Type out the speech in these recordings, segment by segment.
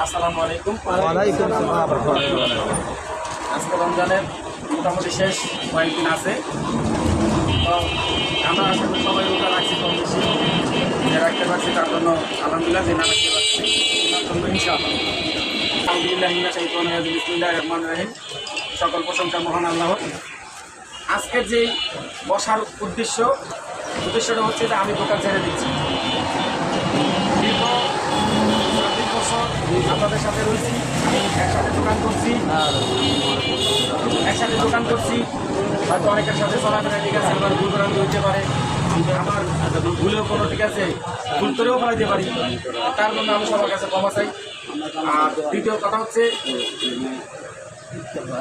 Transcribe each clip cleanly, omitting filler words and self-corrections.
আসসালামু আলাইকুম। ওয়ালাইকুম আসসালাম। আজকে রমজানের মোটামুটি শেষ কয়েকদিন আছে, তো আমরা আশা করি সবাই রোজা রাখছি, কম বেশি যে রাখতে পারছি তার জন্য আলহামদুলিল্লাহ, যে না রাখতে পারছি তার জন্য ইনশাআল্লাহ আলহামদুলিল্লাহ। বিসমিল্লাহির রহমানির রহিম। সকল প্রশংসা মহান আল্লাহর। আজকের যে বসার উদ্দেশ্যটা হচ্ছে যে আমি দোকান ছেড়ে দিচ্ছি। দীর্ঘ 30 বছর আপনাদের সাথে রয়েছি, আমি একসাথে দোকান করছি। হয়তো অনেকের সাথে চলাফেরা, ঠিক আছে, আমার ভুল ভ্রান্তি হইতে পারে, আমার ভুলেও কোনো, ঠিক আছে, ভুল করেও ফেলাইতে পারি, তার জন্য আমি সবার কাছে ক্ষমা চাই। আর দ্বিতীয় কথা হচ্ছে,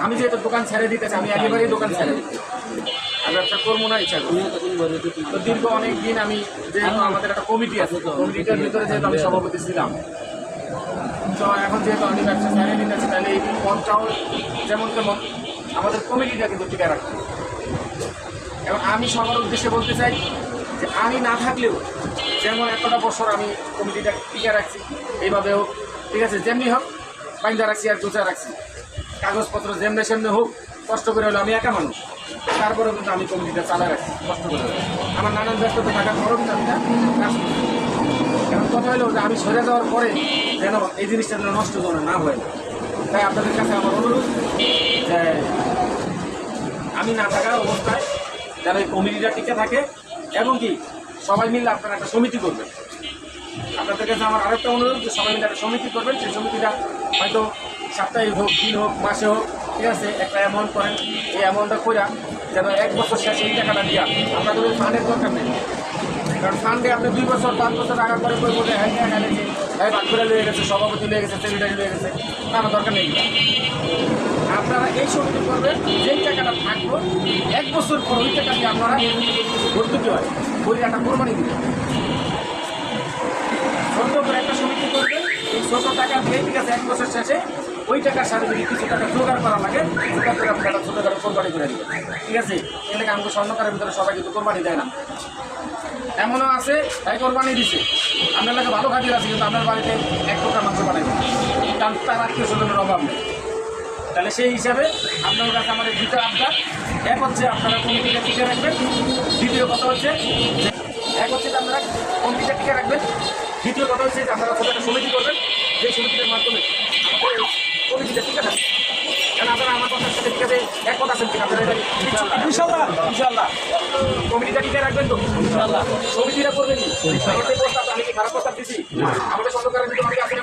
আমি যেহেতু দোকান ছেড়ে দিতেছি, আমি একেবারেই দোকান ছেড়ে দিচ্ছি, আমি ব্যবসা করবো না, ইচ্ছা করি। তো দীর্ঘ অনেক দিন আমি, যেহেতু আমাদের একটা কমিটি আছে, কমিটিটার ভিতরে যেহেতু আমি সভাপতি ছিলাম, তো এখন যেহেতু আমি ব্যবসা ছেড়ে দিতেছি, তাহলে এই মনটাও যেমন তেমন আমাদের কমিটিটা কিন্তু টিকে রাখতে। এবং আমি সবার উদ্দেশ্যে বলতে চাই যে আমি না থাকলেও যেমন এতটা বছর আমি কমিটিটা টিকে রাখছি, এইভাবেও, ঠিক আছে, যেমনি হোক বাইন্দা রাখছি আর গুছা রাখছি, কাগজপত্র যেমনি সেমনি হোক, কষ্ট করে হলো, আমি একা মানুষ, তারপরেও কিন্তু আমি কমিটিটা চালায় রাখছি কষ্ট করে। আমার নানান ব্যস্ততা থাকার পরেও কিন্তু আমি কাজ করি। এখন কথা হলো যে আমি সরে যাওয়ার পরে যেন এই জিনিসটা যেন নষ্ট যেন না হয়। তাই আপনাদের কাছে আমার অনুরোধ যে আমি না থাকার অবস্থায় যেন এই কমিটিটা টিকে থাকে, এবং কি সবাই মিলে আপনারা একটা সমিতি করবেন। আপনাদের কাছে আমার আরেকটা অনুরোধ যে সবাই মিলে একটা সমিতি করবেন। সেই সমিতিটা হয়তো সাপ্তাহিক হোক, দিন হোক, মাসে হোক, ঠিক আছে, একটা অ্যামাউন্ট করেন। এই অ্যামাউন্টটা কইরা যেন 1 বছর শেষে এই টাকাটা দিয়া, আপনাদের ওই ফান্ডের দরকার নেই। কারণ ফান্ডে আপনি 2 বছর 5 বছর টাকা করে বলে হ্যাঁ বাদ করে লিয়ে গেছে, সভাপতি লিয়ে গেছে, সেক্রেটারি লিয়ে গেছে, আমার দরকার নেই। আপনারা এই সমিতি করবেন, যেই টাকাটা থাকলো 1 বছর পর ওই টাকা দিয়ে আপনারা ভর্তুকি হয়, ওই টাকা কোরবানি দিবেন। ছোট্ট করে একটা সমিতি করবেন, এই ছোট টাকা দিয়ে, ঠিক আছে, 1 বছর শেষে ওই টাকার সাথে যদি কিছু টাকা জোগাড় করা লাগে, জোগাড় করে আপনারা ছোটোখাটো কোরবানি করে দেবেন, ঠিক আছে। এলাকা আমাকে স্বর্ণকারের ভিতরে সবাই কিন্তু কোরবানি দেয় না, এমনও আছে তাই কোরবানি দিছে, আপনার এলাকা ভালো খাতির আছে, কিন্তু আপনার বাড়িতে 1 টাকা মাংস বানাইবে, কারণ তার আত্মীয় স্বজনের অভাব নেই। তাহলে সেই হিসাবে আপনার কাছে আমাদের দুটো আবদার, এক হচ্ছে আপনারা কমিটিটা টিকে রাখবেন, দ্বিতীয় কথা হচ্ছে এক হচ্ছে যে আপনারা কমিটিটা টিকে রাখবেন, দ্বিতীয় কথা হচ্ছে যে আপনারা ছোটো একটা সমিতি করবেন, যে সমিতির মাধ্যমে আমাদের কমিটিটা টিকে থাকবে। কারণ আপনারা আমার কথার সাথে, ঠিক আছে, একমত আছেন কিনা? আপনারা ইনশাআল্লাহ ইনশাআল্লাহ কমিটিটা টিকে রাখবেন তো? ইনশাআল্লাহ। সমিতিটা করবেন কি? আমি কি খারাপ প্রস্তাব দিচ্ছি? আমাদের সরকারের ভিতরে আসলে